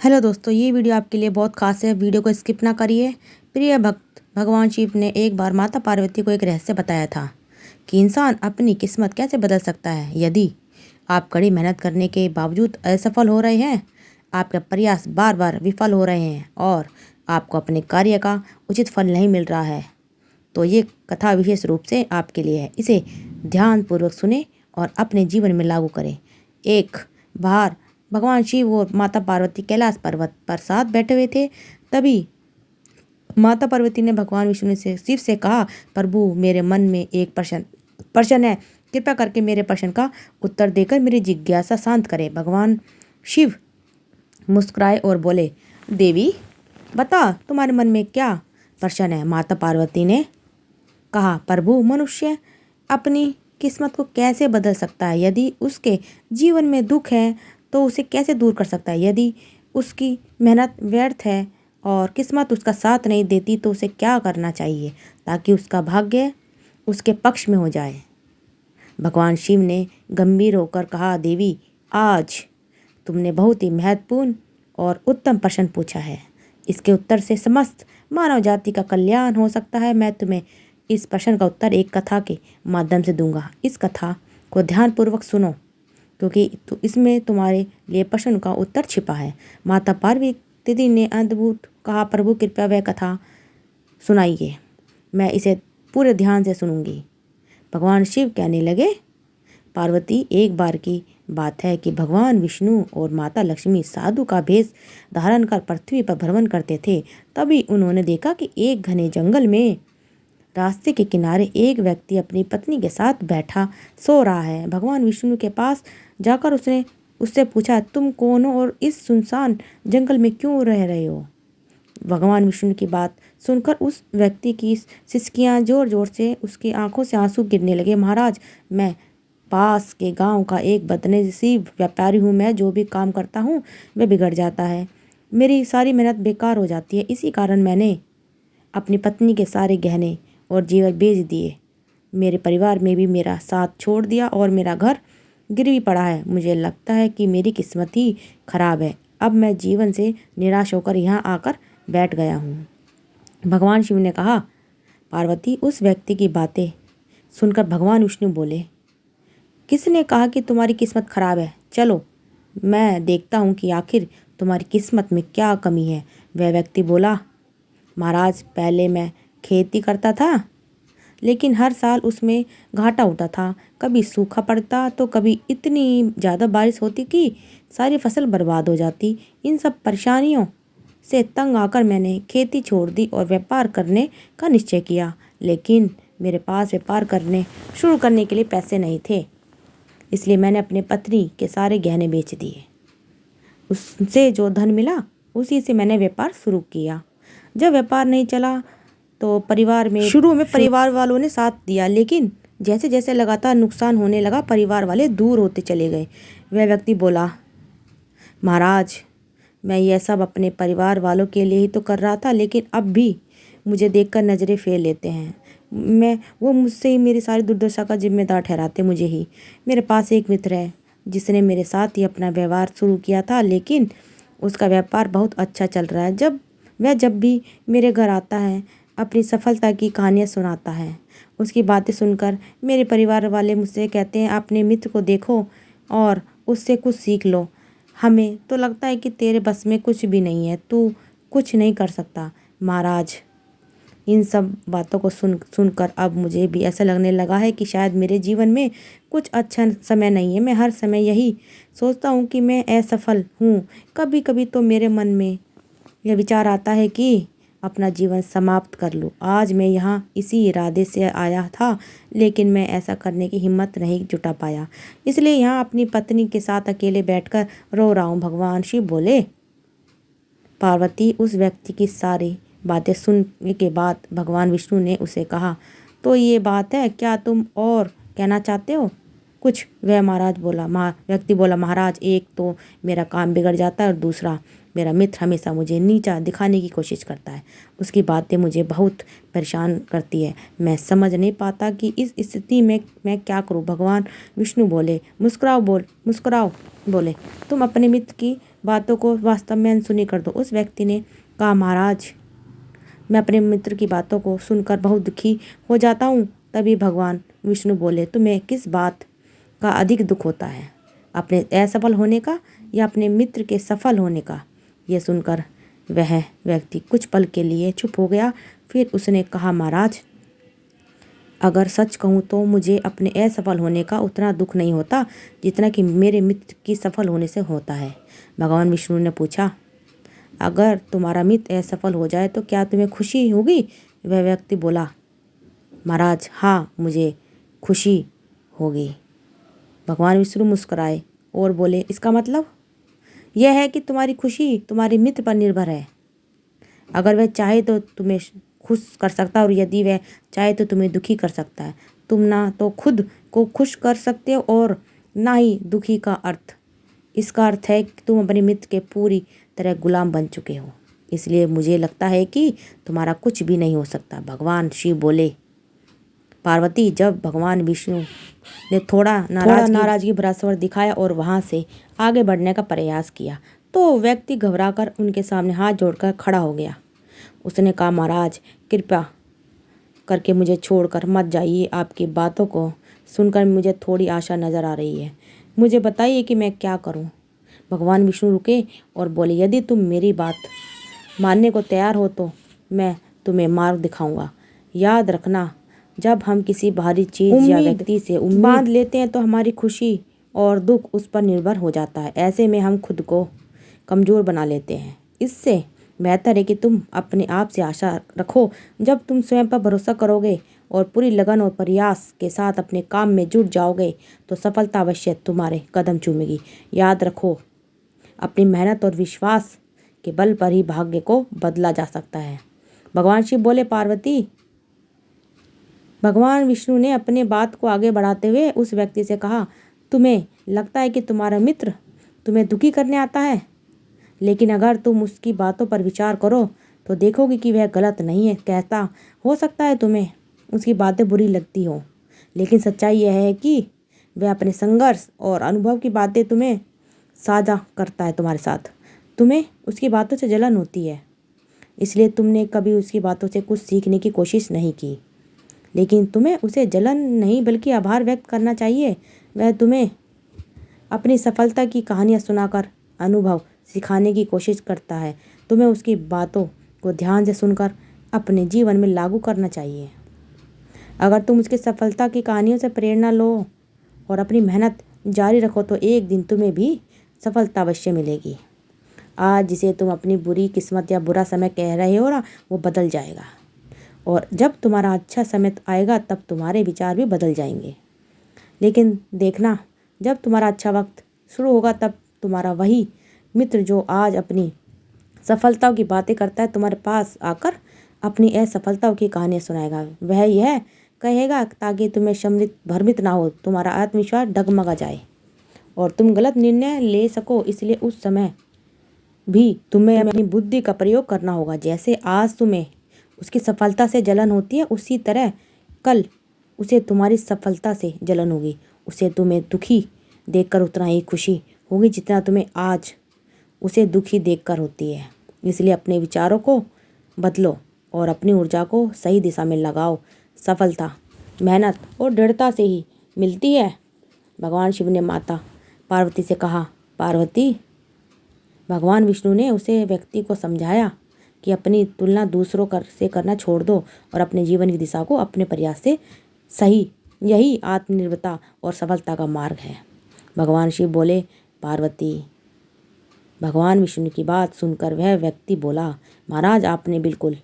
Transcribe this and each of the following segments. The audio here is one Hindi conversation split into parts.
हेलो दोस्तों, ये वीडियो आपके लिए बहुत खास है। वीडियो को स्किप ना करिए। प्रिय भक्त भगवान शिव ने एक बार माता पार्वती को एक रहस्य बताया था कि इंसान अपनी किस्मत कैसे बदल सकता है। यदि आप कड़ी मेहनत करने के बावजूद असफल हो रहे हैं, आपके प्रयास बार बार विफल हो रहे हैं और आपको अपने कार्य का उचित फल नहीं मिल रहा है, तो ये कथा विशेष रूप से आपके लिए है। इसे ध्यानपूर्वक सुने और अपने जीवन में लागू करें। एक बार भगवान शिव और माता पार्वती कैलाश पर्वत पर साथ बैठे हुए थे। तभी माता पार्वती ने भगवान विष्णु से शिव से कहा, प्रभु, मेरे मन में एक प्रश्न है, कृपया करके मेरे प्रश्न का उत्तर देकर मेरी जिज्ञासा शांत करें। भगवान शिव मुस्कुराए और बोले, देवी, बता, तुम्हारे मन में क्या प्रश्न है। माता पार्वती ने कहा, प्रभु, मनुष्य अपनी किस्मत को कैसे बदल सकता है? यदि उसके जीवन में दुख है तो उसे कैसे दूर कर सकता है? यदि उसकी मेहनत व्यर्थ है और किस्मत उसका साथ नहीं देती तो उसे क्या करना चाहिए ताकि उसका भाग्य उसके पक्ष में हो जाए? भगवान शिव ने गंभीर होकर कहा, देवी, आज तुमने बहुत ही महत्वपूर्ण और उत्तम प्रश्न पूछा है। इसके उत्तर से समस्त मानव जाति का कल्याण हो सकता है। मैं तुम्हें इस प्रश्न का उत्तर एक कथा के माध्यम से दूंगा। इस कथा को ध्यानपूर्वक सुनो, क्योंकि इसमें तुम्हारे लिए प्रश्न का उत्तर छिपा है। माता पार्वती ने अद्भुत कहा, प्रभु, कृपया वह कथा सुनाइए, मैं इसे पूरे ध्यान से सुनूंगी। भगवान शिव कहने लगे, पार्वती, एक बार की बात है कि भगवान विष्णु और माता लक्ष्मी साधु का भेष धारण कर पृथ्वी पर भ्रमण करते थे। तभी उन्होंने देखा कि एक घने जंगल में रास्ते के किनारे एक व्यक्ति अपनी पत्नी के साथ बैठा सो रहा है। भगवान विष्णु के पास जाकर उसने उससे पूछा, तुम कौन हो और इस सुनसान जंगल में क्यों रह रहे हो? भगवान विष्णु की बात सुनकर उस व्यक्ति की सिसकियां जोर जोर से, उसकी आंखों से आंसू गिरने लगे। महाराज, मैं पास के गांव का एक बदनसीब व्यापारी हूँ। मैं जो भी काम करता हूँ वह बिगड़ जाता है। मेरी सारी मेहनत बेकार हो जाती है। इसी कारण मैंने अपनी पत्नी के सारे गहने और जेवर बेच दिए। मेरे परिवार में भी मेरा साथ छोड़ दिया और मेरा घर गिरवी पड़ा है। मुझे लगता है कि मेरी किस्मत ही खराब है। अब मैं जीवन से निराश होकर यहाँ आकर बैठ गया हूँ। भगवान शिव ने कहा, पार्वती, उस व्यक्ति की बातें सुनकर भगवान विष्णु बोले, किसने कहा कि तुम्हारी किस्मत खराब है? चलो, मैं देखता हूँ कि आखिर तुम्हारी किस्मत में क्या कमी है। वह व्यक्ति बोला, महाराज, पहले मैं खेती करता था, लेकिन हर साल उसमें घाटा होता था। कभी सूखा पड़ता तो कभी इतनी ज़्यादा बारिश होती कि सारी फसल बर्बाद हो जाती। इन सब परेशानियों से तंग आकर मैंने खेती छोड़ दी और व्यापार करने का निश्चय किया, लेकिन मेरे पास व्यापार शुरू करने के लिए पैसे नहीं थे। इसलिए मैंने अपने पत्नी के सारे गहने बेच दिए। उससे जो धन मिला उसी से मैंने व्यापार शुरू किया। जब व्यापार नहीं चला तो शुरू में परिवार वालों ने साथ दिया, लेकिन जैसे जैसे लगातार नुकसान होने लगा, परिवार वाले दूर होते चले गए। वह व्यक्ति बोला, महाराज, मैं यह सब अपने परिवार वालों के लिए ही तो कर रहा था, लेकिन अब भी मुझे देखकर नज़रें फेर लेते हैं। वो मुझसे ही मेरी सारी दुर्दशा का जिम्मेदार ठहराते मुझे ही। मेरे पास एक मित्र है जिसने मेरे साथ ही अपना व्यवहार शुरू किया था, लेकिन उसका व्यापार बहुत अच्छा चल रहा है। जब भी मेरे घर आता है, अपनी सफलता की कहानियाँ सुनाता है। उसकी बातें सुनकर मेरे परिवार वाले मुझसे कहते हैं, अपने मित्र को देखो और उससे कुछ सीख लो। हमें तो लगता है कि तेरे बस में कुछ भी नहीं है, तू कुछ नहीं कर सकता। महाराज, इन सब बातों को सुनकर अब मुझे भी ऐसा लगने लगा है कि शायद मेरे जीवन में कुछ अच्छा समय नहीं है। मैं हर समय यही सोचता हूँ कि मैं असफल हूँ। कभी कभी तो मेरे मन में यह विचार आता है कि अपना जीवन समाप्त कर लूँ। आज मैं यहाँ इसी इरादे से आया था, लेकिन मैं ऐसा करने की हिम्मत नहीं जुटा पाया, इसलिए यहाँ अपनी पत्नी के साथ अकेले बैठकर रो रहा हूँ। भगवान शिव बोले, पार्वती, उस व्यक्ति की सारी बातें सुनने के बाद भगवान विष्णु ने उसे कहा, तो ये बात है, क्या तुम और कहना चाहते हो कुछ? व्यक्ति बोला, महाराज, एक तो मेरा काम बिगड़ जाता है और दूसरा, मेरा मित्र हमेशा मुझे नीचा दिखाने की कोशिश करता है। उसकी बातें मुझे बहुत परेशान करती है। मैं समझ नहीं पाता कि इस स्थिति में मैं क्या करूं। भगवान विष्णु बोले, मुस्कुराओ, बोले, तुम अपने मित्र की बातों को वास्तव में अनसुनी कर दो। उस व्यक्ति ने कहा, महाराज, मैं अपने मित्र की बातों को सुनकर बहुत दुखी हो जाता हूँ। तभी भगवान विष्णु बोले, तुम्हें किस बात का अधिक दुख होता है, अपने असफल होने का या अपने मित्र के सफल होने का? यह सुनकर वह व्यक्ति कुछ पल के लिए चुप हो गया। फिर उसने कहा, महाराज, अगर सच कहूँ तो मुझे अपने असफल होने का उतना दुख नहीं होता जितना कि मेरे मित्र की सफल होने से होता है। भगवान विष्णु ने पूछा, अगर तुम्हारा मित्र असफल हो जाए तो क्या तुम्हें खुशी होगी? वह व्यक्ति बोला, महाराज, हाँ, मुझे खुशी होगी। भगवान विष्णु मुस्कुराए और बोले, इसका मतलब यह है कि तुम्हारी खुशी तुम्हारे मित्र पर निर्भर है। अगर वह चाहे तो तुम्हें खुश कर सकता है और यदि वह चाहे तो तुम्हें दुखी कर सकता है। तुम ना तो खुद को खुश कर सकते हो और ना ही दुखी का अर्थ। इसका अर्थ है कि तुम अपने मित्र के पूरी तरह गुलाम बन चुके हो। इसलिए मुझे लगता है कि तुम्हारा कुछ भी नहीं हो सकता। भगवान शिव बोले, पार्वती, जब भगवान विष्णु ने थोड़ा नाराजगी भरा स्वर दिखाया और वहां से आगे बढ़ने का प्रयास किया तो व्यक्ति घबराकर उनके सामने हाथ जोड़कर खड़ा हो गया। उसने कहा, महाराज, कृपया करके मुझे छोड़कर मत जाइए। आपकी बातों को सुनकर मुझे थोड़ी आशा नजर आ रही है। मुझे बताइए कि मैं क्या करूं? भगवान विष्णु रुके और बोले, यदि तुम मेरी बात मानने को तैयार हो तो मैं तुम्हें मार्ग दिखाऊंगा। याद रखना, जब हम किसी बाहरी चीज या व्यक्ति से उम्मीद बांध लेते हैं तो हमारी खुशी और दुख उस पर निर्भर हो जाता है। ऐसे में हम खुद को कमजोर बना लेते हैं। इससे बेहतर है कि तुम अपने आप से आशा रखो। जब तुम स्वयं पर भरोसा करोगे और पूरी लगन और प्रयास के साथ अपने काम में जुट जाओगे तो सफलता अवश्य तुम्हारे कदम चूमेगी। याद रखो, अपनी मेहनत और विश्वास के बल पर ही भाग्य को बदला जा सकता है। भगवान शिव बोले, पार्वती, भगवान विष्णु ने अपने बात को आगे बढ़ाते हुए उस व्यक्ति से कहा, तुम्हें लगता है कि तुम्हारा मित्र तुम्हें दुखी करने आता है, लेकिन अगर तुम उसकी बातों पर विचार करो तो देखोगे कि वह गलत नहीं है कहता। हो सकता है तुम्हें उसकी बातें बुरी लगती हो, लेकिन सच्चाई यह है कि वह अपने संघर्ष और अनुभव की बातें तुम्हें साझा करता है तुम्हारे साथ। तुम्हें उसकी बातों से जलन होती है, इसलिए तुमने कभी उसकी बातों से कुछ सीखने की कोशिश नहीं की। लेकिन तुम्हें उसे जलन नहीं बल्कि आभार व्यक्त करना चाहिए। वह तुम्हें अपनी सफलता की कहानियाँ सुनाकर अनुभव सिखाने की कोशिश करता है। तुम्हें उसकी बातों को ध्यान से सुनकर अपने जीवन में लागू करना चाहिए। अगर तुम उसकी सफलता की कहानियों से प्रेरणा लो और अपनी मेहनत जारी रखो तो एक दिन तुम्हें भी सफलता अवश्य मिलेगी। आज जिसे तुम अपनी बुरी किस्मत या बुरा समय कह रहे हो ना, वो बदल जाएगा और जब तुम्हारा अच्छा समय आएगा तब तुम्हारे विचार भी बदल जाएंगे। लेकिन देखना, जब तुम्हारा अच्छा वक्त शुरू होगा तब तुम्हारा वही मित्र जो आज अपनी सफलताओं की बातें करता है तुम्हारे पास आकर अपनी असफलताओं की कहानियाँ सुनाएगा। वह यह कहेगा ताकि तुम्हें सम्मिलित भ्रमित ना हो, तुम्हारा आत्मविश्वास डगमगा जाए और तुम गलत निर्णय ले सको। इसलिए उस समय भी तुम्हें अपनी बुद्धि का प्रयोग करना होगा। जैसे आज तुम्हें उसकी सफलता से जलन होती है, उसी तरह कल उसे तुम्हारी सफलता से जलन होगी। उसे तुम्हें दुखी देखकर उतना ही खुशी होगी जितना तुम्हें आज उसे दुखी देखकर होती है। इसलिए अपने विचारों को बदलो और अपनी ऊर्जा को सही दिशा में लगाओ। सफलता मेहनत और दृढ़ता से ही मिलती है। भगवान शिव ने माता पार्वती से कहा, पार्वती, भगवान विष्णु ने उसे व्यक्ति को समझाया कि अपनी तुलना दूसरों से करना छोड़ दो और अपने जीवन की दिशा को अपने प्रयास से सही। यही आत्मनिर्भरता और सफलता का मार्ग है। भगवान शिव बोले, पार्वती, भगवान विष्णु की बात सुनकर वह व्यक्ति बोला, महाराज, आपने बिल्कुल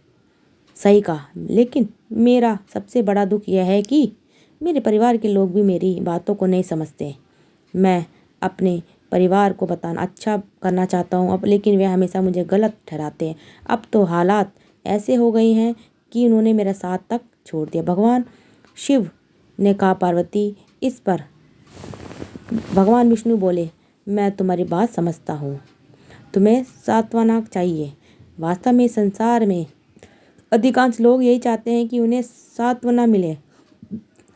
सही कहा, लेकिन मेरा सबसे बड़ा दुख यह है कि मेरे परिवार के लोग भी मेरी बातों को नहीं समझते। मैं अपने परिवार को बताना अच्छा करना चाहता हूँ अब, लेकिन वे हमेशा मुझे गलत ठहराते हैं। अब तो हालात ऐसे हो गए हैं कि उन्होंने मेरा साथ तक छोड़ दिया। भगवान शिव ने कहा, पार्वती, इस पर भगवान विष्णु बोले, मैं तुम्हारी बात समझता हूँ। तुम्हें सांत्वना चाहिए। वास्तव में संसार में अधिकांश लोग यही चाहते हैं कि उन्हें सांत्वना मिले।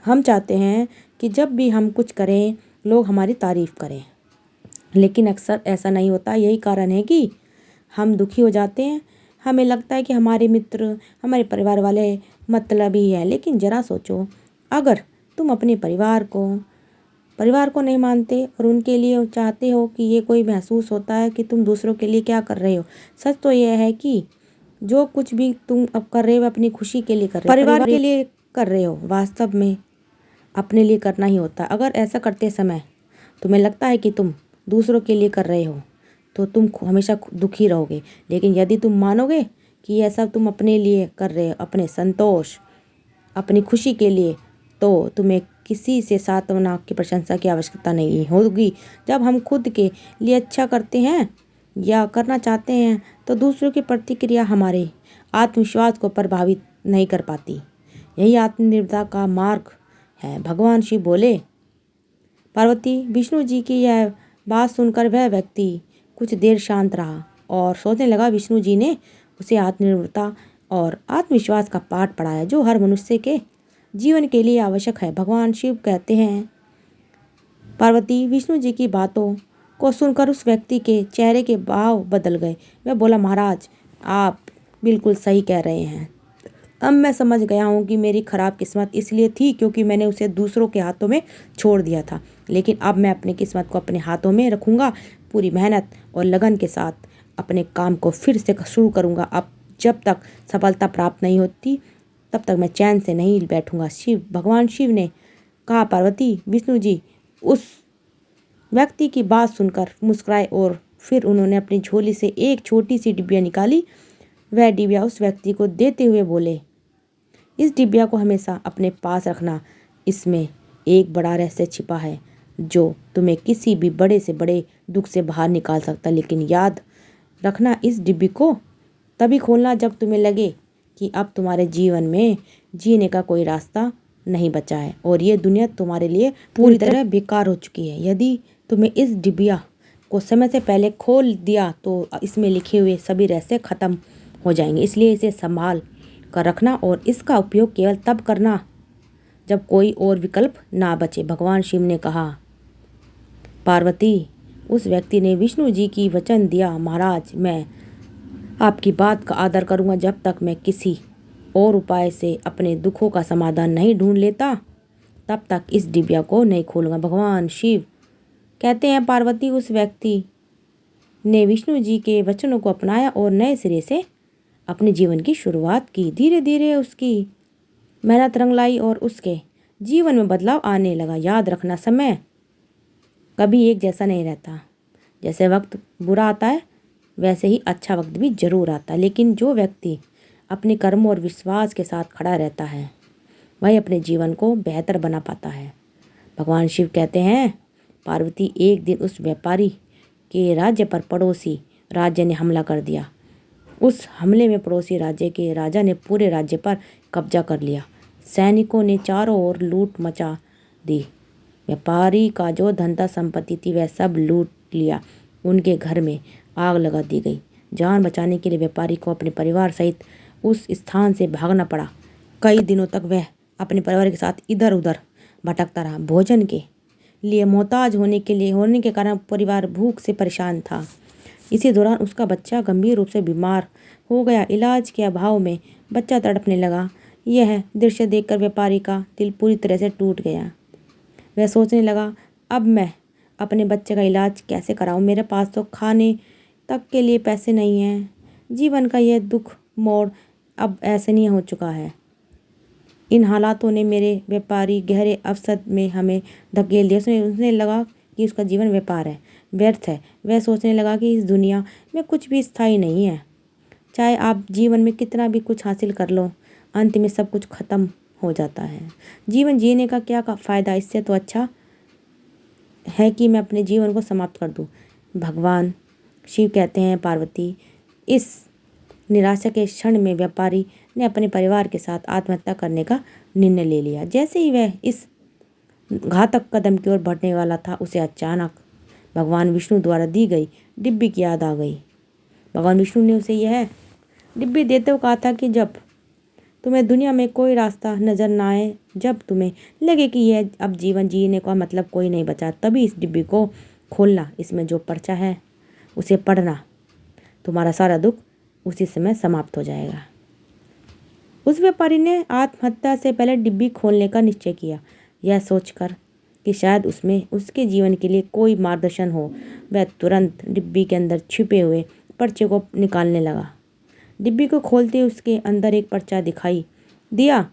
हम चाहते हैं कि जब भी हम कुछ करें लोग हमारी तारीफ करें। लेकिन अक्सर ऐसा नहीं होता। यही कारण है कि हम दुखी हो जाते हैं। हमें लगता है कि हमारे मित्र, हमारे परिवार वाले मतलबी हैं। लेकिन ज़रा सोचो, अगर तुम अपने परिवार को नहीं मानते और उनके लिए चाहते हो कि ये कोई महसूस होता है कि तुम दूसरों के लिए क्या कर रहे हो। सच तो यह है कि जो कुछ भी तुम अब कर रहे हो अपनी खुशी के लिए कर रहे हो, परिवार के लिए कर रहे हो, वास्तव में अपने लिए करना ही होता है। अगर ऐसा करते समय तुम्हें लगता है कि तुम दूसरों के लिए कर रहे हो तो तुम हमेशा दुखी रहोगे। लेकिन यदि तुम मानोगे कि यह सब तुम अपने लिए कर रहे हो, अपने संतोष, अपनी खुशी के लिए, तो तुम्हें किसी से सांत्वना की प्रशंसा की आवश्यकता नहीं होगी। जब हम खुद के लिए अच्छा करते हैं या करना चाहते हैं तो दूसरों की प्रतिक्रिया हमारे आत्मविश्वास को प्रभावित नहीं कर पाती। यही आत्मनिर्भरता का मार्ग है। भगवान शिव बोले, पार्वती, विष्णु जी की यह बात सुनकर वह व्यक्ति कुछ देर शांत रहा और सोचने लगा। विष्णु जी ने उसे आत्मनिर्भरता और आत्मविश्वास का पाठ पढ़ाया जो हर मनुष्य के जीवन के लिए आवश्यक है। भगवान शिव कहते हैं, पार्वती, विष्णु जी की बातों को सुनकर उस व्यक्ति के चेहरे के भाव बदल गए। वह बोला, महाराज, आप बिल्कुल सही कह रहे हैं। अब मैं समझ गया हूँ कि मेरी खराब किस्मत इसलिए थी क्योंकि मैंने उसे दूसरों के हाथों में छोड़ दिया था। लेकिन अब मैं अपनी किस्मत को अपने हाथों में रखूँगा। पूरी मेहनत और लगन के साथ अपने काम को फिर से शुरू करूँगा। अब जब तक सफलता प्राप्त नहीं होती तब तक मैं चैन से नहीं बैठूँगा। भगवान शिव ने कहा, पार्वती, विष्णु जी उस व्यक्ति की बात सुनकर मुस्कुराए और फिर उन्होंने अपनी झोली से एक छोटी सी डिबिया निकाली। वह डिबिया उस व्यक्ति को देते हुए बोले, इस डिबिया को हमेशा अपने पास रखना। इसमें एक बड़ा रहस्य छिपा है जो तुम्हें किसी भी बड़े से बड़े दुख से बाहर निकाल सकता। लेकिन याद रखना, इस डिब्बी को तभी खोलना जब तुम्हें लगे कि अब तुम्हारे जीवन में जीने का कोई रास्ता नहीं बचा है और ये दुनिया तुम्हारे लिए पूरी तरह बेकार हो चुकी है। यदि तुम्हें इस डिबिया को समय से पहले खोल दिया तो इसमें लिखे हुए सभी रहस्य खत्म हो जाएंगे। इसलिए इसे संभाल कर रखना और इसका उपयोग केवल तब करना जब कोई और विकल्प ना बचे। भगवान शिव ने कहा, पार्वती, उस व्यक्ति ने विष्णु जी की वचन दिया, महाराज, मैं आपकी बात का आदर करूंगा। जब तक मैं किसी और उपाय से अपने दुखों का समाधान नहीं ढूंढ लेता तब तक इस डिबिया को नहीं खोलूंगा। भगवान शिव कहते हैं, पार्वती, उस व्यक्ति ने विष्णु जी के वचनों को अपनाया और नए सिरे से अपने जीवन की शुरुआत की। धीरे धीरे उसकी मेहनत रंग लाई और उसके जीवन में बदलाव आने लगा। याद रखना, समय कभी एक जैसा नहीं रहता। जैसे वक्त बुरा आता है वैसे ही अच्छा वक्त भी जरूर आता है। लेकिन जो व्यक्ति अपने कर्मों और विश्वास के साथ खड़ा रहता है वही अपने जीवन को बेहतर बना पाता है। भगवान शिव कहते हैं, पार्वती, एक दिन उस व्यापारी के राज्य पर पड़ोसी राज्य ने हमला कर दिया। उस हमले में पड़ोसी राज्य के राजा ने पूरे राज्य पर कब्जा कर लिया। सैनिकों ने चारों ओर लूट मचा दी। व्यापारी का जो धन संपत्ति थी वह सब लूट लिया। उनके घर में आग लगा दी गई। जान बचाने के लिए व्यापारी को अपने परिवार सहित उस स्थान से भागना पड़ा। कई दिनों तक वह अपने परिवार के साथ इधर उधर भटकता रहा। भोजन के लिए मोहताज होने के कारण परिवार भूख से परेशान था। इसी दौरान उसका बच्चा गंभीर रूप से बीमार हो गया। इलाज के अभाव में बच्चा तड़पने लगा। यह दृश्य देखकर व्यापारी का दिल पूरी तरह से टूट गया। वह सोचने लगा, अब मैं अपने बच्चे का इलाज कैसे कराऊं? मेरे पास तो खाने तक के लिए पैसे नहीं हैं। जीवन का यह दुख मोड़ अब ऐसे नहीं हो चुका है। इन हालातों ने मेरे व्यापारी गहरे अवसाद में हमें धकेल दिया। उसने लगा कि उसका जीवन व्यापार है, व्यर्थ है। वह सोचने लगा कि इस दुनिया में कुछ भी स्थायी नहीं है। चाहे आप जीवन में कितना भी कुछ हासिल कर लो, अंत में सब कुछ खत्म हो जाता है। जीवन जीने का क्या फ़ायदा? इससे तो अच्छा है कि मैं अपने जीवन को समाप्त कर दूं। भगवान शिव कहते हैं, पार्वती, इस निराशा के क्षण में व्यापारी ने अपने परिवार के साथ आत्महत्या करने का निर्णय ले लिया। जैसे ही वह इस घातक कदम की ओर बढ़ने वाला था, उसे अचानक भगवान विष्णु द्वारा दी गई डिब्बी की याद आ गई। भगवान विष्णु ने उसे यह डिब्बी देते हुए कहा था कि जब तुम्हें दुनिया में कोई रास्ता नजर ना आए, जब तुम्हें लगे कि यह अब जीवन जीने का मतलब कोई नहीं बचा, तभी इस डिब्बी को खोलना, इसमें जो पर्चा है उसे पढ़ना, तुम्हारा सारा दुख उसी समय समाप्त हो जाएगा। उस व्यापारी ने आत्महत्या से पहले डिब्बी खोलने का निश्चय किया। यह सोचकर कि शायद उसमें उसके जीवन के लिए कोई मार्गदर्शन हो, वह तुरंत डिब्बी के अंदर छिपे हुए पर्चे को निकालने लगा। डिब्बी को खोलते उसके अंदर एक पर्चा दिखाई दिया।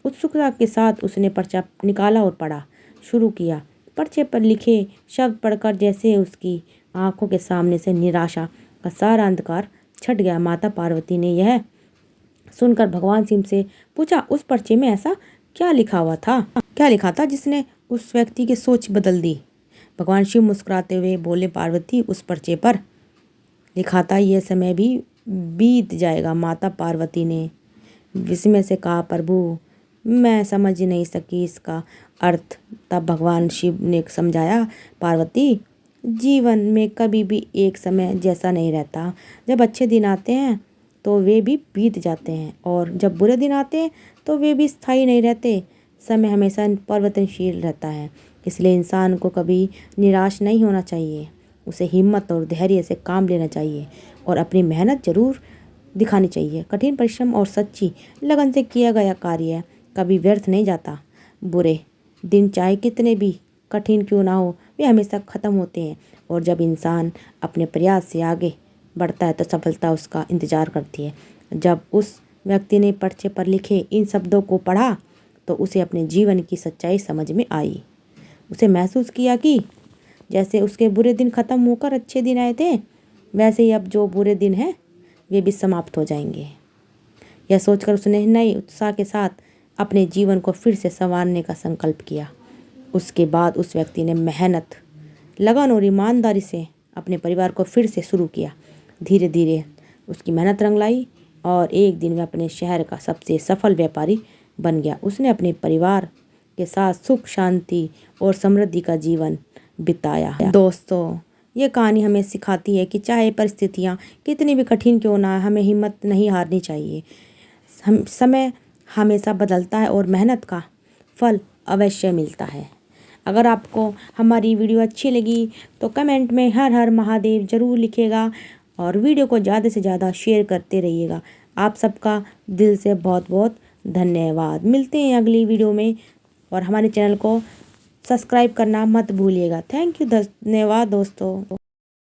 उत्सुकता के साथ उसने पर्चा निकाला और पढ़ा शुरू किया। पर्चे पर लिखे शब्द पढ़कर जैसे उसकी आंखों के सामने से निराशा का सारा अंधकार छट गया। माता पार्वती ने यह सुनकर भगवान शिव से पूछा, उस पर्चे में ऐसा क्या लिखा था जिसने उस व्यक्ति की सोच बदल दी? भगवान शिव मुस्कुराते हुए बोले, पार्वती, उस पर्चे पर लिखा था, यह समय भी बीत जाएगा। माता पार्वती ने विस्मय से कहा, प्रभु, मैं समझ नहीं सकी इसका अर्थ। तब भगवान शिव ने समझाया, पार्वती, जीवन में कभी भी एक समय जैसा नहीं रहता। जब अच्छे दिन आते हैं तो वे भी बीत जाते हैं, और जब बुरे दिन आते हैं तो वे भी स्थायी नहीं रहते। समय हमेशा परिवर्तनशील रहता है, इसलिए इंसान को कभी निराश नहीं होना चाहिए। उसे हिम्मत और धैर्य से काम लेना चाहिए और अपनी मेहनत जरूर दिखानी चाहिए। कठिन परिश्रम और सच्ची लगन से किया गया कार्य कभी व्यर्थ नहीं जाता। बुरे दिन चाहे कितने भी कठिन क्यों ना हो, वे हमेशा ख़त्म होते हैं, और जब इंसान अपने प्रयास से आगे बढ़ता है तो सफलता उसका इंतज़ार करती है। जब उस व्यक्ति ने पर्चे पर लिखे इन शब्दों को पढ़ा तो उसे अपने जीवन की सच्चाई समझ में आई। उसे महसूस किया कि जैसे उसके बुरे दिन ख़त्म होकर अच्छे दिन आए थे, वैसे ही अब जो बुरे दिन हैं वे भी समाप्त हो जाएंगे। यह सोचकर उसने नए उत्साह के साथ अपने जीवन को फिर से संवारने का संकल्प किया। उसके बाद उस व्यक्ति ने मेहनत, लगन और ईमानदारी से अपने परिवार को फिर से शुरू किया। धीरे धीरे उसकी मेहनत रंग लाई और एक दिन वह अपने शहर का सबसे सफल व्यापारी बन गया। उसने अपने परिवार के साथ सुख, शांति और समृद्धि का जीवन बिताया। दोस्तों, ये कहानी हमें सिखाती है कि चाहे परिस्थितियाँ कितनी भी कठिन क्यों ना, हमें हिम्मत नहीं हारनी चाहिए। समय हमेशा बदलता है और मेहनत का फल अवश्य मिलता है। अगर आपको हमारी वीडियो अच्छी लगी तो कमेंट में हर हर महादेव ज़रूर लिखिएगा और वीडियो को ज़्यादा से ज़्यादा शेयर करते रहिएगा। आप सबका दिल से बहुत बहुत धन्यवाद। मिलते हैं अगली वीडियो में, और हमारे चैनल को सब्सक्राइब करना मत भूलिएगा। थैंक यू, धन्यवाद दोस्तों।